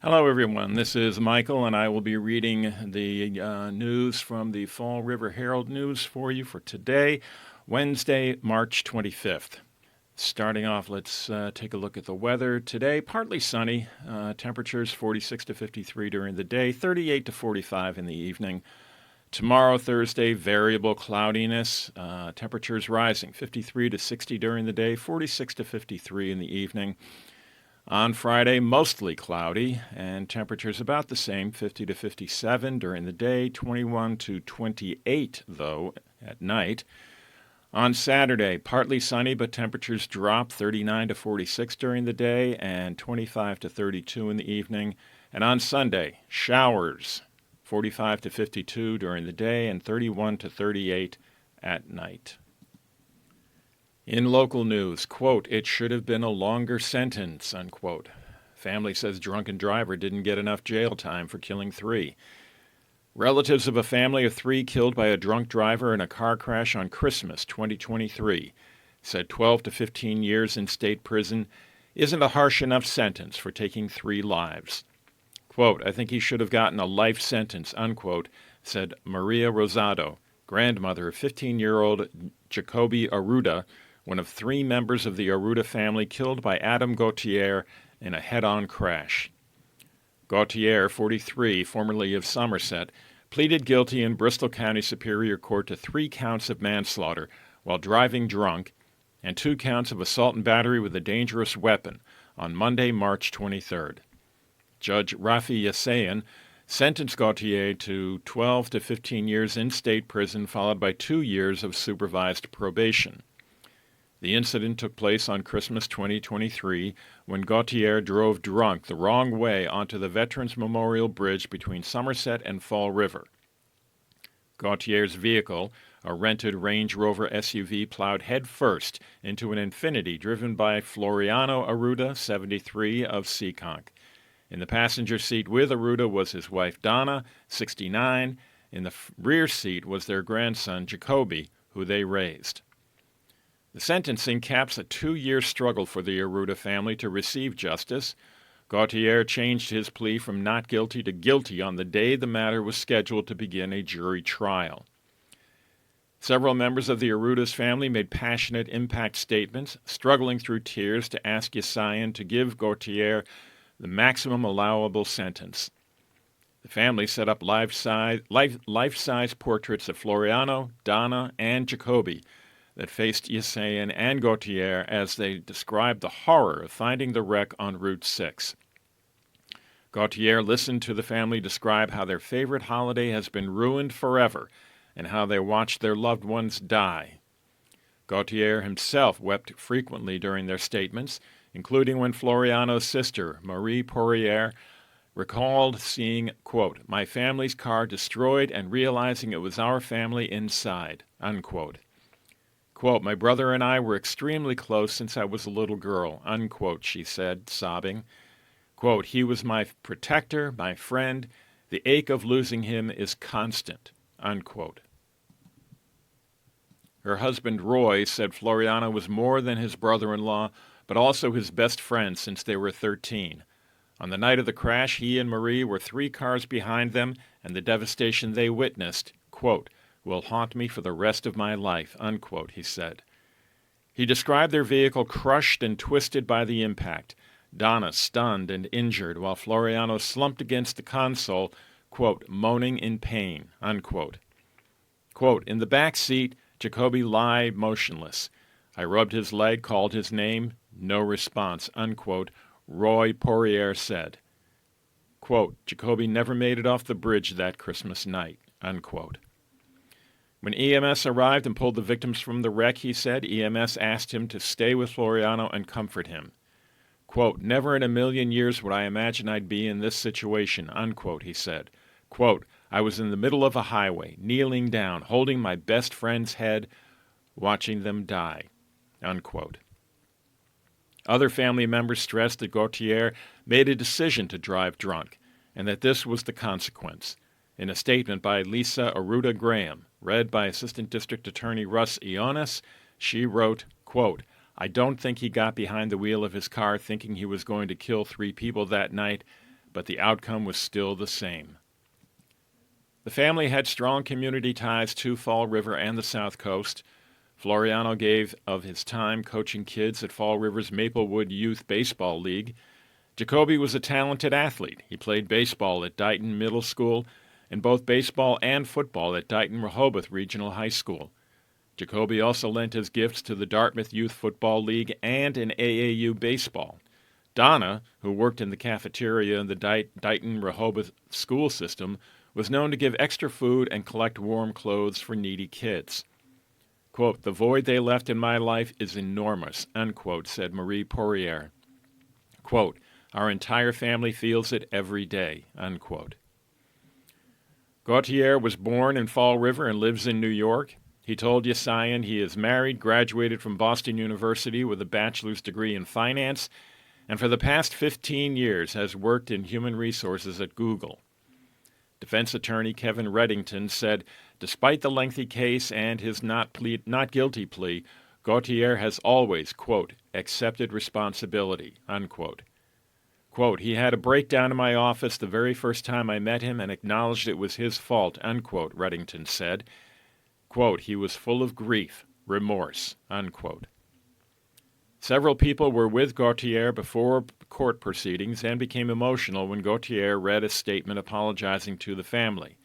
Hello, everyone. This is Michael, and I will be reading the news from the Fall River Herald News for you for today, Wednesday, March 25th. Starting off, let's take a look at the weather. Today, partly sunny, temperatures 46 to 53 during the day, 38 to 45 in the evening. Tomorrow, Thursday, variable cloudiness, temperatures rising 53 to 60 during the day, 46 to 53 in the evening. On Friday, mostly cloudy, and temperatures about the same, 50 to 57 during the day, 21 to 28, though, at night. On Saturday, partly sunny, but temperatures drop 39 to 46 during the day and 25 to 32 in the evening. And on Sunday, showers, 45 to 52 during the day and 31 to 38 at night. In local news, quote, "It should have been a longer sentence," unquote. Family says drunken driver didn't get enough jail time for killing 3. Relatives of a family of 3 killed by a drunk driver in a car crash on Christmas 2023 said 12 to 15 years in state prison isn't a harsh enough sentence for taking 3 lives. Quote, "I think he should have gotten a life sentence," unquote, said Maria Rosado, grandmother of 15-year-old Jacoby Arruda, one of 3 members of the Arruda family killed by Adam Gautier in a head-on crash. Gautier, 43, formerly of Somerset, pleaded guilty in Bristol County Superior Court to 3 counts of manslaughter while driving drunk and 2 counts of assault and battery with a dangerous weapon on Monday, March 23rd. Judge Rafi Yassayan sentenced Gautier to 12 to 15 years in state prison, followed by 2 years of supervised probation. The incident took place on Christmas 2023 when Gautier drove drunk the wrong way onto the Veterans Memorial Bridge between Somerset and Fall River. Gautier's vehicle, a rented Range Rover SUV, plowed headfirst into an Infiniti driven by Floriano Arruda, 73, of Seekonk. In the passenger seat with Arruda was his wife Donna, 69. In the rear seat was their grandson Jacoby, who they raised. The sentencing caps a 2-year struggle for the Arruda family to receive justice. Gautier changed his plea from not guilty to guilty on the day the matter was scheduled to begin a jury trial. Several members of the Arruda's family made passionate impact statements, struggling through tears to ask Yassayan to give Gautier the maximum allowable sentence. The family set up life-size portraits of Floriano, Donna, and Jacoby that faced Yassayan and Gautier as they described the horror of finding the wreck on Route 6. Gautier listened to the family describe how their favorite holiday has been ruined forever and how they watched their loved ones die. Gautier himself wept frequently during their statements, including when Floriano's sister, Marie Poirier, recalled seeing, quote, "my family's car destroyed and realizing it was our family inside," unquote. Quote, "My brother and I were extremely close since I was a little girl," unquote, she said, sobbing. Quote, "He was my protector, my friend. The ache of losing him is constant," unquote. Her husband, Roy, said Floriano was more than his brother-in-law, but also his best friend since they were 13. On the night of the crash, he and Marie were 3 cars behind them, and the devastation they witnessed, quote, "will haunt me for the rest of my life," unquote, he said. He described their vehicle crushed and twisted by the impact, Donna stunned and injured, while Floriano slumped against the console, quote, "moaning in pain," unquote. Quote, "In the back seat, Jacoby lay motionless. I rubbed his leg, called his name, no response," unquote, Roy Poirier said. Quote, "Jacoby never made it off the bridge that Christmas night," unquote. When EMS arrived and pulled the victims from the wreck, he said, EMS asked him to stay with Floriano and comfort him. Quote, "Never in a million years would I imagine I'd be in this situation," unquote, he said. Quote, "I was in the middle of a highway, kneeling down, holding my best friend's head, watching them die," unquote. Other family members stressed that Gautier made a decision to drive drunk, and that this was the consequence. In a statement by Lisa Arruda Graham, read by Assistant District Attorney Russ Ionis, she wrote, quote, "I don't think he got behind the wheel of his car thinking he was going to kill 3 people that night, but the outcome was still the same. The family had strong community ties to Fall River and the South Coast. Floriano gave of his time coaching kids at Fall River's Maplewood Youth Baseball League. Jacoby was a talented athlete. He played baseball at Dighton Middle School and both baseball and football at Dighton Rehoboth Regional High School. Jacoby also lent his gifts to the Dartmouth Youth Football League and in AAU baseball. Donna, who worked in the cafeteria in the Dighton Rehoboth school system, was known to give extra food and collect warm clothes for needy kids. Quote, "The void they left in my life is enormous," unquote, said Marie Poirier. Quote, "Our entire family feels it every day," unquote. Gautier was born in Fall River and lives in New York. He told Yasayan he is married, graduated from Boston University with a bachelor's degree in finance, and for the past 15 years has worked in human resources at Google. Defense attorney Kevin Reddington said, despite the lengthy case and his not guilty plea, Gautier has always, quote, accepted responsibility, unquote. Quote, "He had a breakdown in my office the very first time I met him and acknowledged it was his fault," unquote, Reddington said. Quote, "He was full of grief, remorse," unquote. Several people were with Gautier before court proceedings and became emotional when Gautier read a statement apologizing to the family.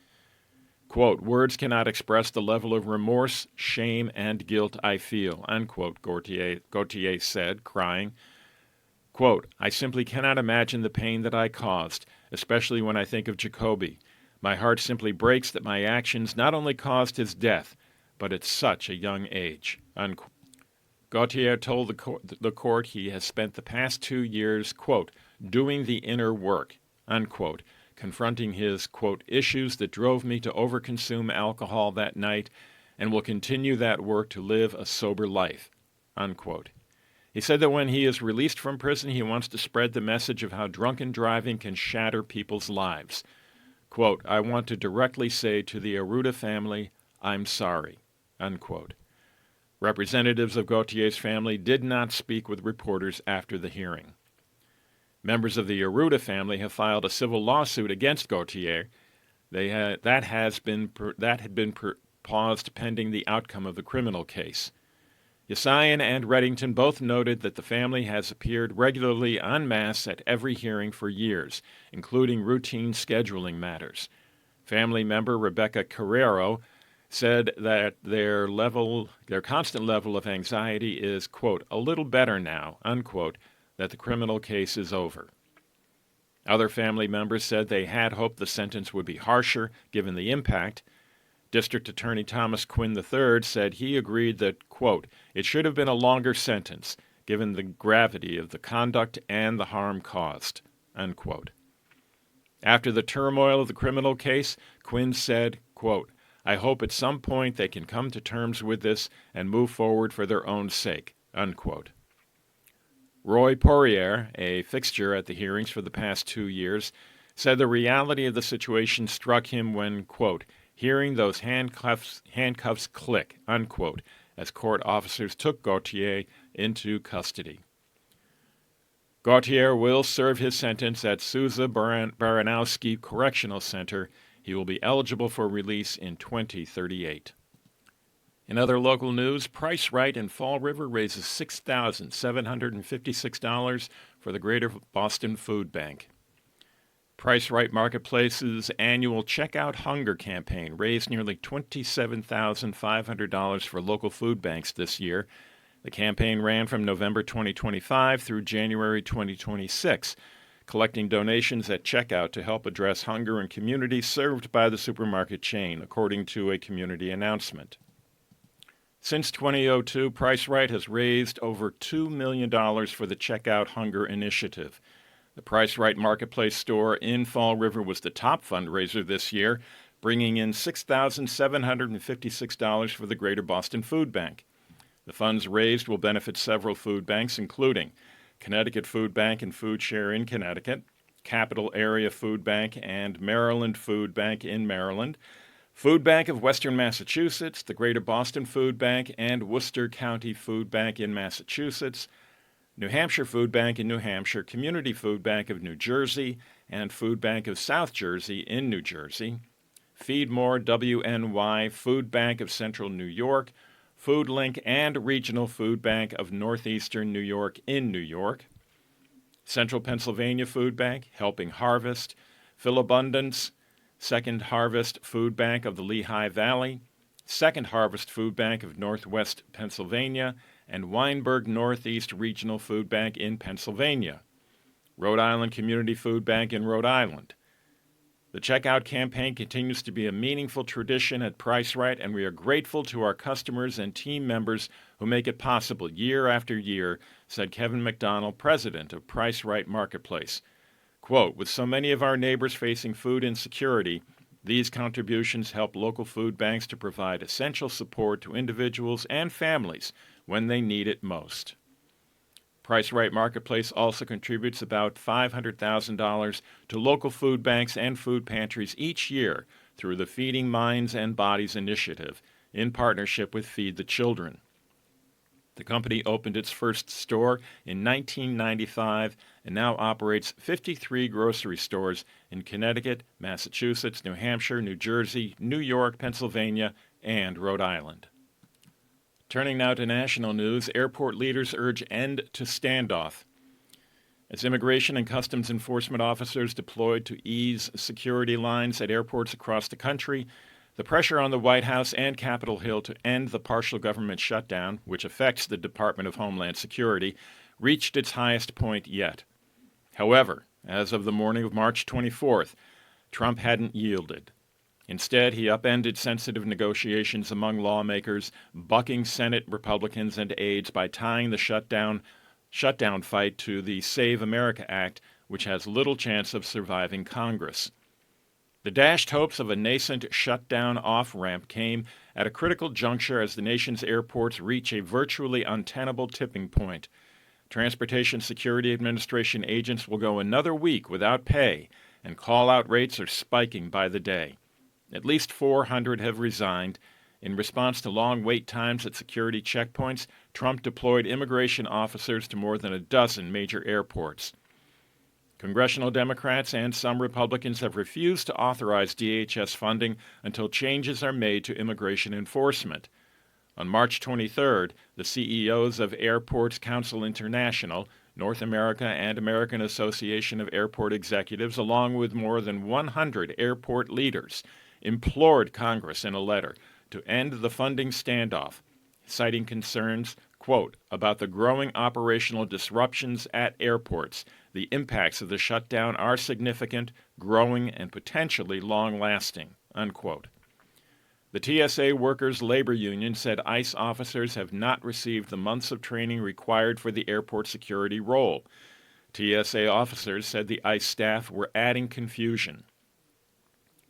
Quote, "Words cannot express the level of remorse, shame, and guilt I feel," unquote, Gautier said, crying. Quote, "I simply cannot imagine the pain that I caused, especially when I think of Jacoby. My heart simply breaks that my actions not only caused his death, but at such a young age," unquote. Gautier told the court he has spent the past 2 years, quote, "doing the inner work," unquote, confronting his, quote, "issues that drove me to overconsume alcohol that night and will continue that work to live a sober life," unquote. He said that when he is released from prison, he wants to spread the message of how drunken driving can shatter people's lives. Quote, "I want to directly say to the Arruda family, I'm sorry," unquote. Representatives of Gautier's family did not speak with reporters after the hearing. Members of the Arruda family have filed a civil lawsuit against Gautier. That had been paused pending the outcome of the criminal case. Yasayan and Reddington both noted that the family has appeared regularly en masse at every hearing for years, including routine scheduling matters. Family member Rebecca Carrero said that their constant level of anxiety is, quote, "a little better now," unquote, that the criminal case is over. Other family members said they had hoped the sentence would be harsher given the impact. District Attorney Thomas Quinn III said he agreed that, quote, "it should have been a longer sentence given the gravity of the conduct and the harm caused," unquote. After the turmoil of the criminal case, Quinn said, quote, "I hope at some point they can come to terms with this and move forward for their own sake," unquote. Roy Poirier, a fixture at the hearings for the past 2 years, said the reality of the situation struck him when, quote, "hearing those handcuffs click," unquote, as court officers took Gautier into custody. Gautier will serve his sentence at Sousa Baranowski Correctional Center. He will be eligible for release in 2038. In other local news, Price Right in Fall River raises $6,756 for the Greater Boston Food Bank. Price Right Marketplace's annual Checkout Hunger campaign raised nearly $27,500 for local food banks this year. The campaign ran from November 2025 through January 2026, collecting donations at checkout to help address hunger in communities served by the supermarket chain, according to a community announcement. Since 2002, Price Right has raised over $2 million for the Checkout Hunger initiative. The Price Right Marketplace store in Fall River was the top fundraiser this year, bringing in $6,756 for the Greater Boston Food Bank. The funds raised will benefit several food banks, including Connecticut Food Bank and Food Share in Connecticut, Capital Area Food Bank and Maryland Food Bank in Maryland, Food Bank of Western Massachusetts, the Greater Boston Food Bank, and Worcester County Food Bank in Massachusetts, New Hampshire Food Bank in New Hampshire, Community Food Bank of New Jersey, and Food Bank of South Jersey in New Jersey, Feed More WNY Food Bank of Central New York, Food Link and Regional Food Bank of Northeastern New York in New York, Central Pennsylvania Food Bank, Helping Harvest, Philabundance, Second Harvest Food Bank of the Lehigh Valley, Second Harvest Food Bank of Northwest Pennsylvania, and Weinberg Northeast Regional Food Bank in Pennsylvania, Rhode Island Community Food Bank in Rhode Island. The checkout campaign continues to be a meaningful tradition at Price Right, and we are grateful to our customers and team members who make it possible year after year, said Kevin McDonald, president of Price Right Marketplace. Quote, with so many of our neighbors facing food insecurity, these contributions help local food banks to provide essential support to individuals and families when they need it most. Price Right Marketplace also contributes about $500,000 to local food banks and food pantries each year through the Feeding Minds and Bodies initiative in partnership with Feed the Children. The company opened its first store in 1995 and now operates 53 grocery stores in Connecticut, Massachusetts, New Hampshire, New Jersey, New York, Pennsylvania, and Rhode Island. Turning now to national news, airport leaders urge end to standoff. As immigration and customs enforcement officers deployed to ease security lines at airports across the country, the pressure on the White House and Capitol Hill to end the partial government shutdown, which affects the Department of Homeland Security, reached its highest point yet. However, as of the morning of March 24th, Trump hadn't yielded. Instead, he upended sensitive negotiations among lawmakers, bucking Senate Republicans and aides by tying the shutdown fight to the Save America Act, which has little chance of surviving Congress. The dashed hopes of a nascent shutdown off-ramp came at a critical juncture as the nation's airports reach a virtually untenable tipping point. Transportation Security Administration agents will go another week without pay, and call-out rates are spiking by the day. At least 400 have resigned. In response to long wait times at security checkpoints, Trump deployed immigration officers to more than a dozen major airports. Congressional Democrats and some Republicans have refused to authorize DHS funding until changes are made to immigration enforcement. On March 23rd, the CEOs of Airports Council International, North America, and American Association of Airport Executives, along with more than 100 airport leaders, implored Congress in a letter to end the funding standoff, citing concerns, quote, about the growing operational disruptions at airports. The impacts of the shutdown are significant, growing, and potentially long-lasting, unquote. The TSA Workers' Labor Union said ICE officers have not received the months of training required for the airport security role. TSA officers said the ICE staff were adding confusion.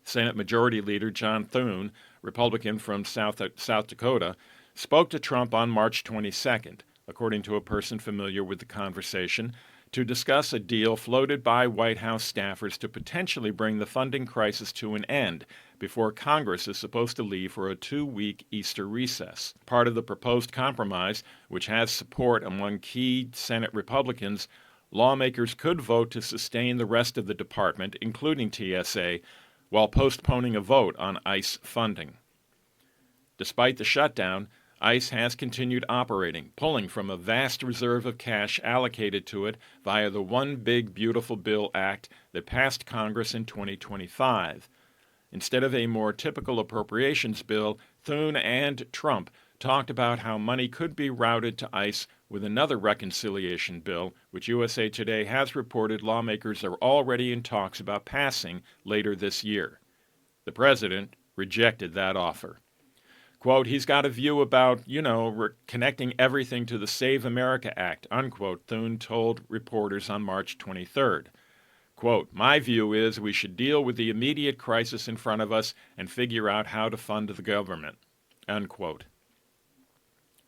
Senate Majority Leader John Thune, Republican from South Dakota, spoke to Trump on March 22nd, according to a person familiar with the conversation, to discuss a deal floated by White House staffers to potentially bring the funding crisis to an end before Congress is supposed to leave for a 2-week Easter recess. Part of the proposed compromise, which has support among key Senate Republicans, lawmakers could vote to sustain the rest of the department, including TSA, while postponing a vote on ICE funding. Despite the shutdown, ICE has continued operating, pulling from a vast reserve of cash allocated to it via the One Big Beautiful Bill Act that passed Congress in 2025. Instead of a more typical appropriations bill, Thune and Trump talked about how money could be routed to ICE with another reconciliation bill, which USA Today has reported lawmakers are already in talks about passing later this year. The president rejected that offer. Quote, he's got a view about, connecting everything to the Save America Act, unquote, Thune told reporters on March 23rd. Quote, my view is we should deal with the immediate crisis in front of us and figure out how to fund the government, unquote.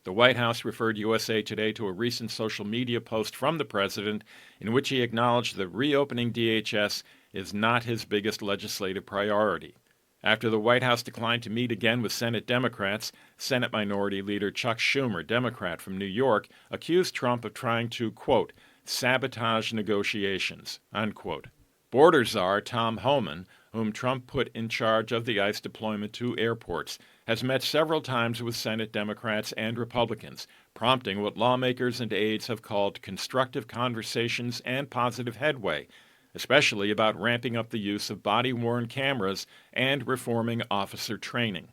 The White House referred USA Today to a recent social media post from the president in which he acknowledged that reopening DHS is not his biggest legislative priority. After the White House declined to meet again with Senate Democrats, Senate Minority Leader Chuck Schumer, Democrat from New York, accused Trump of trying to, quote, sabotage negotiations, unquote. Border czar Tom Homan, whom Trump put in charge of the ICE deployment to airports, has met several times with Senate Democrats and Republicans, prompting what lawmakers and aides have called constructive conversations and positive headway, especially about ramping up the use of body-worn cameras and reforming officer training.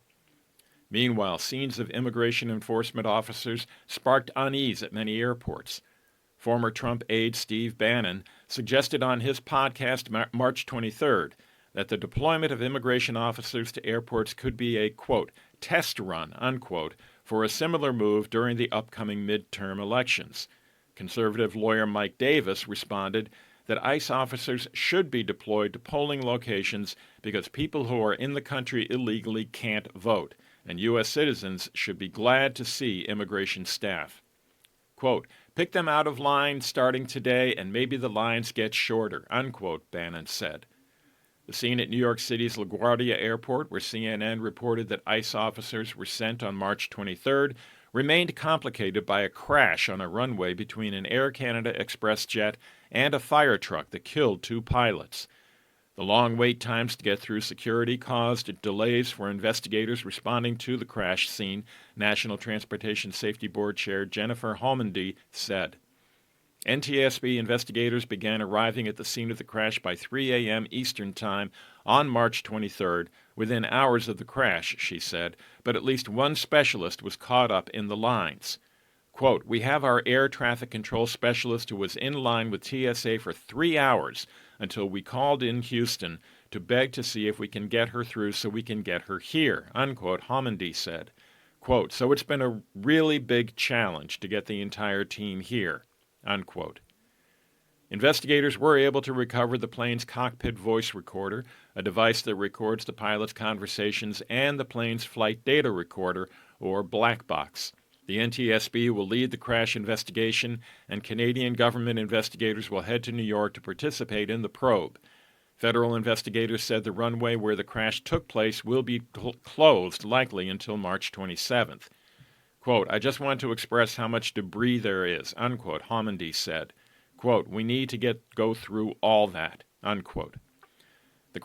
Meanwhile, scenes of immigration enforcement officers sparked unease at many airports. Former Trump aide Steve Bannon suggested on his podcast March 23rd that the deployment of immigration officers to airports could be a, quote, test run, unquote, for a similar move during the upcoming midterm elections. Conservative lawyer Mike Davis responded that ICE officers should be deployed to polling locations because people who are in the country illegally can't vote, and U.S. citizens should be glad to see immigration staff. Quote, pick them out of line starting today and maybe the lines get shorter, unquote, Bannon said. The scene at New York City's LaGuardia Airport, where CNN reported that ICE officers were sent on March 23rd, remained complicated by a crash on a runway between an Air Canada Express jet and a fire truck that killed 2 pilots. The long wait times to get through security caused delays for investigators responding to the crash scene, National Transportation Safety Board Chair Jennifer Homendy said. NTSB investigators began arriving at the scene of the crash by 3 a.m. Eastern Time on March 23rd, within hours of the crash, she said, but at least one specialist was caught up in the lines. Quote, we have our air traffic control specialist who was in line with TSA for 3 hours until we called in Houston to beg to see if we can get her through so we can get her here, unquote, Homendy said. Quote, so it's been a really big challenge to get the entire team here, unquote. Investigators were able to recover the plane's cockpit voice recorder, a device that records the pilot's conversations, and the plane's flight data recorder, or black box. The NTSB will lead the crash investigation, and Canadian government investigators will head to New York to participate in the probe. Federal investigators said the runway where the crash took place will be closed likely until March 27th. Quote, I just want to express how much debris there is, unquote, Homendy said. Quote, we need to go through all that, unquote. The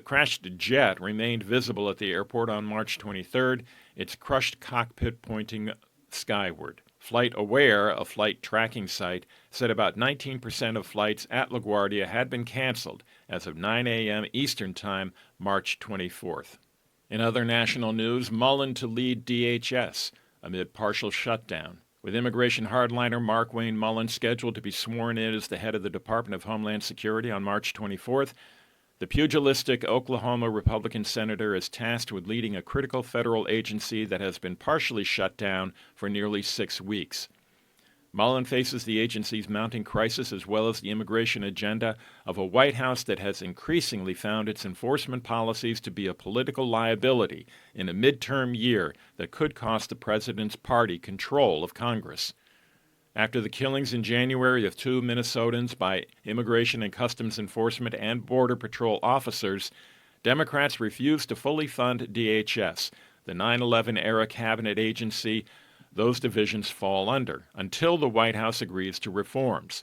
crashed jet remained visible at the airport on March 23rd, its crushed cockpit pointing skyward. Flight Aware, a flight tracking site, said about 19% of flights at LaGuardia had been canceled as of 9 a.m. Eastern Time, March 24th. In other national news, Mullen to lead DHS amid partial shutdown. With immigration hardliner Markwayne Mullen scheduled to be sworn in as the head of the Department of Homeland Security on March 24th, the pugilistic Oklahoma Republican senator is tasked with leading a critical federal agency that has been partially shut down for nearly 6 weeks. Mullen faces the agency's mounting crisis as well as the immigration agenda of a White House that has increasingly found its enforcement policies to be a political liability in a midterm year that could cost the president's party control of Congress. After the killings in January of 2 Minnesotans by Immigration and Customs Enforcement and Border Patrol officers, Democrats refused to fully fund DHS, the 9/11-era cabinet agency those divisions fall under, until the White House agrees to reforms.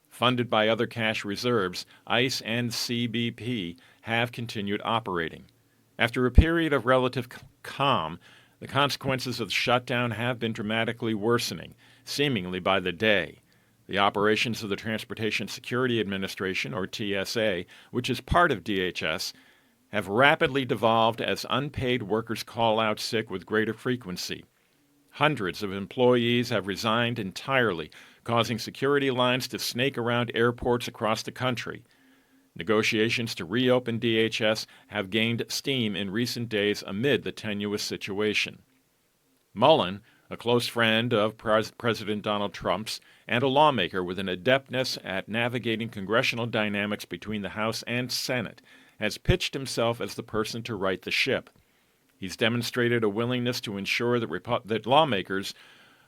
Funded by other cash reserves, ICE and CBP have continued operating. After a period of relative calm, the consequences of the shutdown have been dramatically worsening, seemingly by the day. The operations of the Transportation Security Administration, or TSA, which is part of DHS, have rapidly devolved as unpaid workers call out sick with greater frequency. Hundreds of employees have resigned entirely, causing security lines to snake around airports across the country. Negotiations to reopen DHS have gained steam in recent days amid the tenuous situation. Mullen, a close friend of President Donald Trump's and a lawmaker with an adeptness at navigating congressional dynamics between the House and Senate, has pitched himself as the person to right the ship. He's demonstrated a willingness to ensure that lawmakers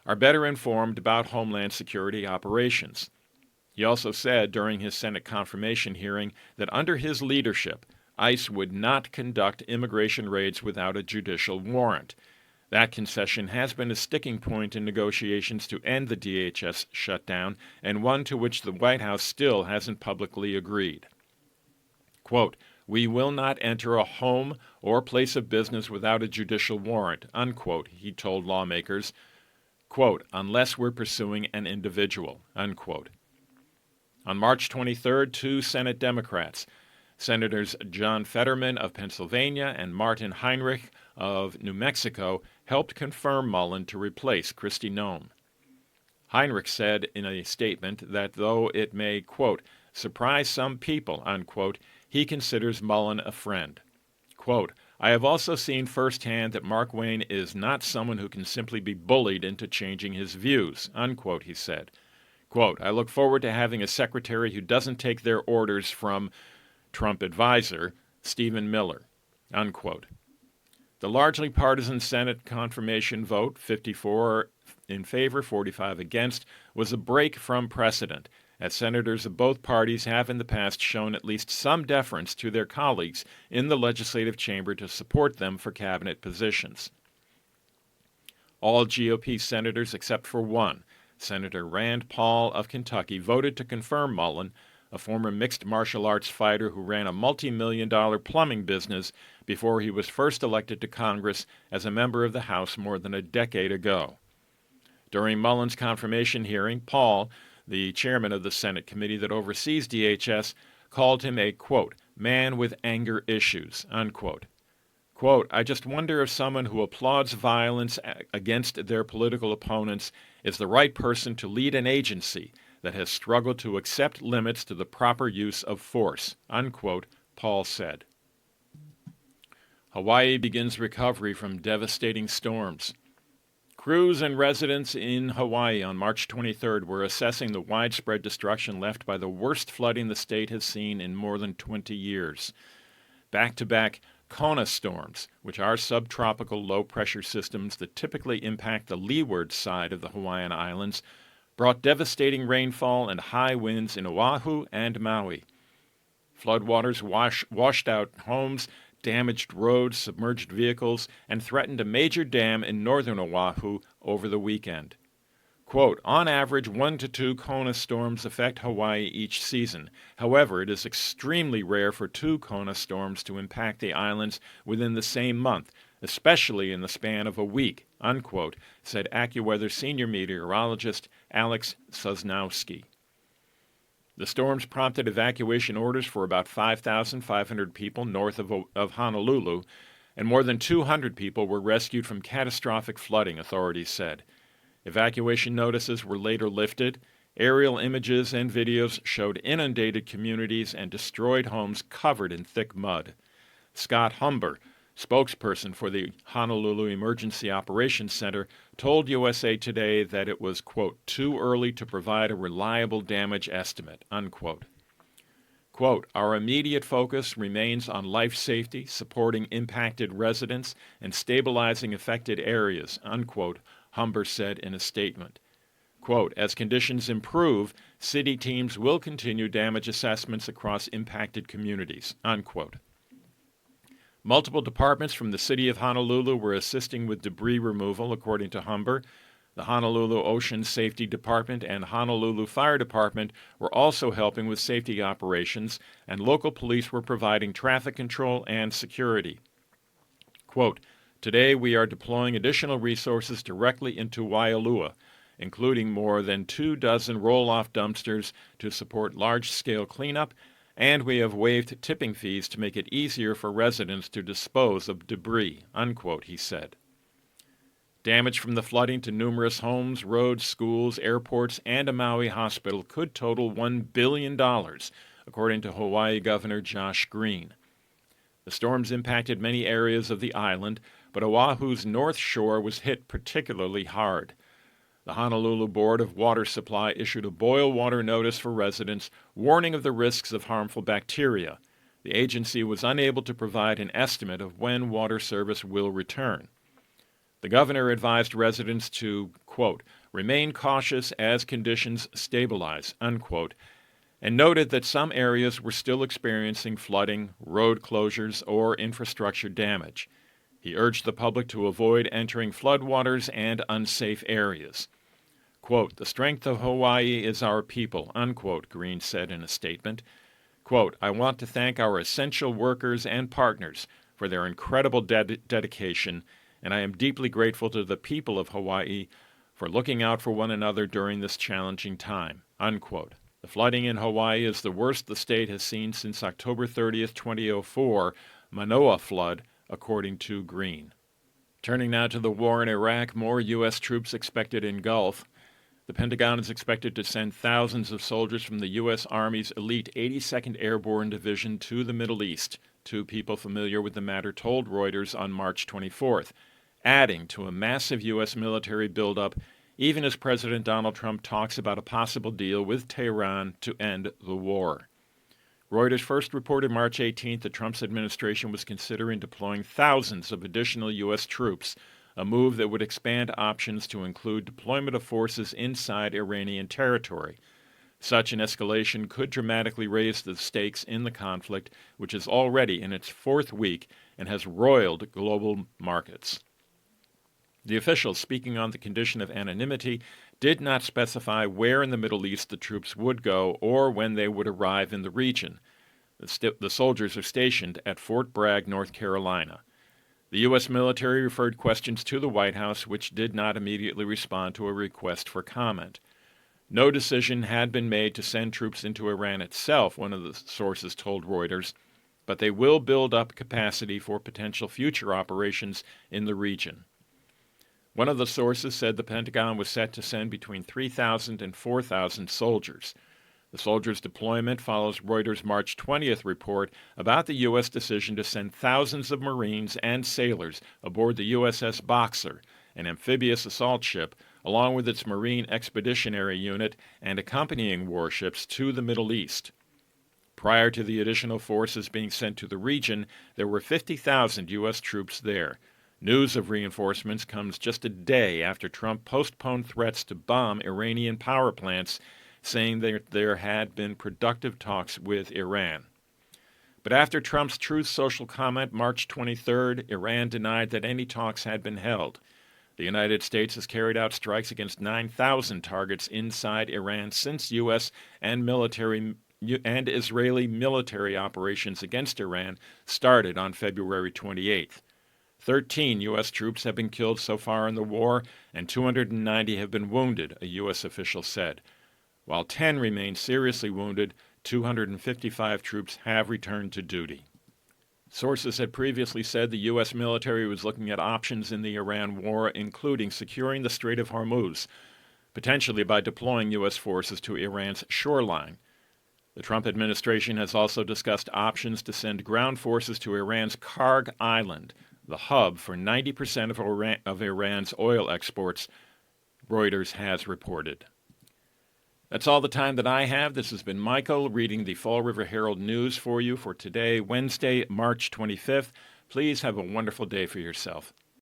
are better informed about Homeland Security operations. He also said during his Senate confirmation hearing that under his leadership, ICE would not conduct immigration raids without a judicial warrant. That concession has been a sticking point in negotiations to end the DHS shutdown, and one to which the White House still hasn't publicly agreed. Quote, "We will not enter a home or place of business without a judicial warrant," unquote, he told lawmakers, quote, "unless we're pursuing an individual," unquote. On March 23rd, two Senate Democrats, Senators John Fetterman of Pennsylvania and Martin Heinrich of New Mexico, helped confirm Mullen to replace Kristi Noem. Heinrich said in a statement that though it may, quote, "surprise some people," unquote, he considers Mullen a friend. Quote, "I have also seen firsthand that Mark Wayne is not someone who can simply be bullied into changing his views," unquote, he said. Quote, "I look forward to having a secretary who doesn't take their orders from Trump advisor Stephen Miller," unquote. The largely partisan Senate confirmation vote, 54 in favor, 45 against, was a break from precedent, as senators of both parties have in the past shown at least some deference to their colleagues in the legislative chamber to support them for cabinet positions. All GOP senators except for one, Senator Rand Paul of Kentucky, voted to confirm Mullen, a former mixed martial arts fighter who ran a multi-million-dollar plumbing business before he was first elected to Congress as a member of the House more than a decade ago. During Mullen's confirmation hearing, Paul, the chairman of the Senate committee that oversees DHS, called him a, quote, "man with anger issues," unquote. Quote, "I just wonder if someone who applauds violence against their political opponents is the right person to lead an agency that has struggled to accept limits to the proper use of force," unquote, Paul said. Hawaii begins recovery from devastating storms. Crews and residents in Hawaii on March 23rd were assessing the widespread destruction left by the worst flooding the state has seen in more than 20 years. Back-to-back Kona storms, which are subtropical low-pressure systems that typically impact the leeward side of the Hawaiian Islands, brought devastating rainfall and high winds in Oahu and Maui. Floodwaters washed out homes, damaged roads, submerged vehicles, and threatened a major dam in northern Oahu over the weekend. Quote, "On average, 1 to 2 Kona storms affect Hawaii each season. However, it is extremely rare for 2 Kona storms to impact the islands within the same month, especially in the span of a week," unquote, said AccuWeather senior meteorologist Alex Sosnowski. The storms prompted evacuation orders for about 5,500 people north of Honolulu, and more than 200 people were rescued from catastrophic flooding, authorities said. Evacuation notices were later lifted. Aerial images and videos showed inundated communities and destroyed homes covered in thick mud. Scott Humber, spokesperson for the Honolulu Emergency Operations Center, told USA Today that it was, quote, "too early to provide a reliable damage estimate," unquote. Quote, "Our immediate focus remains on life safety, supporting impacted residents, and stabilizing affected areas," unquote, Humber said in a statement. Quote, "As conditions improve, city teams will continue damage assessments across impacted communities," unquote. Multiple departments from the city of Honolulu were assisting with debris removal, according to Humber. The Honolulu Ocean Safety Department and Honolulu Fire Department were also helping with safety operations, and local police were providing traffic control and security. Quote, "Today we are deploying additional resources directly into Waialua, including more than 24 roll-off dumpsters to support large-scale cleanup, and we have waived tipping fees to make it easier for residents to dispose of debris," unquote, he said. Damage from the flooding to numerous homes, roads, schools, airports, and a Maui hospital could total $1 billion, according to Hawaii Governor Josh Green. The storms impacted many areas of the island, but Oahu's north shore was hit particularly hard. The Honolulu Board of Water Supply issued a boil water notice for residents, warning of the risks of harmful bacteria. The agency was unable to provide an estimate of when water service will return. The governor advised residents to, quote, "remain cautious as conditions stabilize," unquote, and noted that some areas were still experiencing flooding, road closures, or infrastructure damage. He urged the public to avoid entering floodwaters and unsafe areas. Quote, "The strength of Hawaii is our people," unquote, Green said in a statement. Quote, "I want to thank our essential workers and partners for their incredible dedication, and I am deeply grateful to the people of Hawaii for looking out for one another during this challenging time," unquote. The flooding in Hawaii is the worst the state has seen since October 30th, 2004, Manoa flood, according to Green. Turning now to the war in Iraq, more U.S. troops expected in Gulf. The Pentagon is expected to send thousands of soldiers from the U.S. Army's elite 82nd Airborne Division to the Middle East, two people familiar with the matter told Reuters on March 24th, adding to a massive U.S. military buildup, even as President Donald Trump talks about a possible deal with Tehran to end the war. Reuters first reported March 18th that Trump's administration was considering deploying thousands of additional U.S. troops, a move that would expand options to include deployment of forces inside Iranian territory. Such an escalation could dramatically raise the stakes in the conflict, which is already in its fourth week and has roiled global markets. The officials, speaking on the condition of anonymity, did not specify where in the Middle East the troops would go or when they would arrive in the region. The soldiers are stationed at Fort Bragg, North Carolina. The U.S. military referred questions to the White House, which did not immediately respond to a request for comment. No decision had been made to send troops into Iran itself, one of the sources told Reuters, but they will build up capacity for potential future operations in the region. One of the sources said the Pentagon was set to send between 3,000 and 4,000 soldiers. The soldiers' deployment follows Reuters' March 20th report about the U.S. decision to send thousands of Marines and sailors aboard the USS Boxer, an amphibious assault ship, along with its Marine Expeditionary Unit and accompanying warships to the Middle East. Prior to the additional forces being sent to the region, there were 50,000 U.S. troops there. News of reinforcements comes just a day after Trump postponed threats to bomb Iranian power plants, saying that there had been productive talks with Iran. But after Trump's Truth Social comment March 23rd, Iran denied that any talks had been held. The United States has carried out strikes against 9,000 targets inside Iran since U.S. and Israeli military operations against Iran started on February 28th. 13 U.S. troops have been killed so far in the war, and 290 have been wounded, a U.S. official said. While 10 remain seriously wounded, 255 troops have returned to duty. Sources had previously said the U.S. military was looking at options in the Iran war, including securing the Strait of Hormuz, potentially by deploying U.S. forces to Iran's shoreline. The Trump administration has also discussed options to send ground forces to Iran's Karg Island, the hub for 90% of Iran's oil exports, Reuters has reported. That's all the time that I have. This has been Michael reading the Fall River Herald News for you for today, Wednesday, March 25th. Please have a wonderful day for yourself.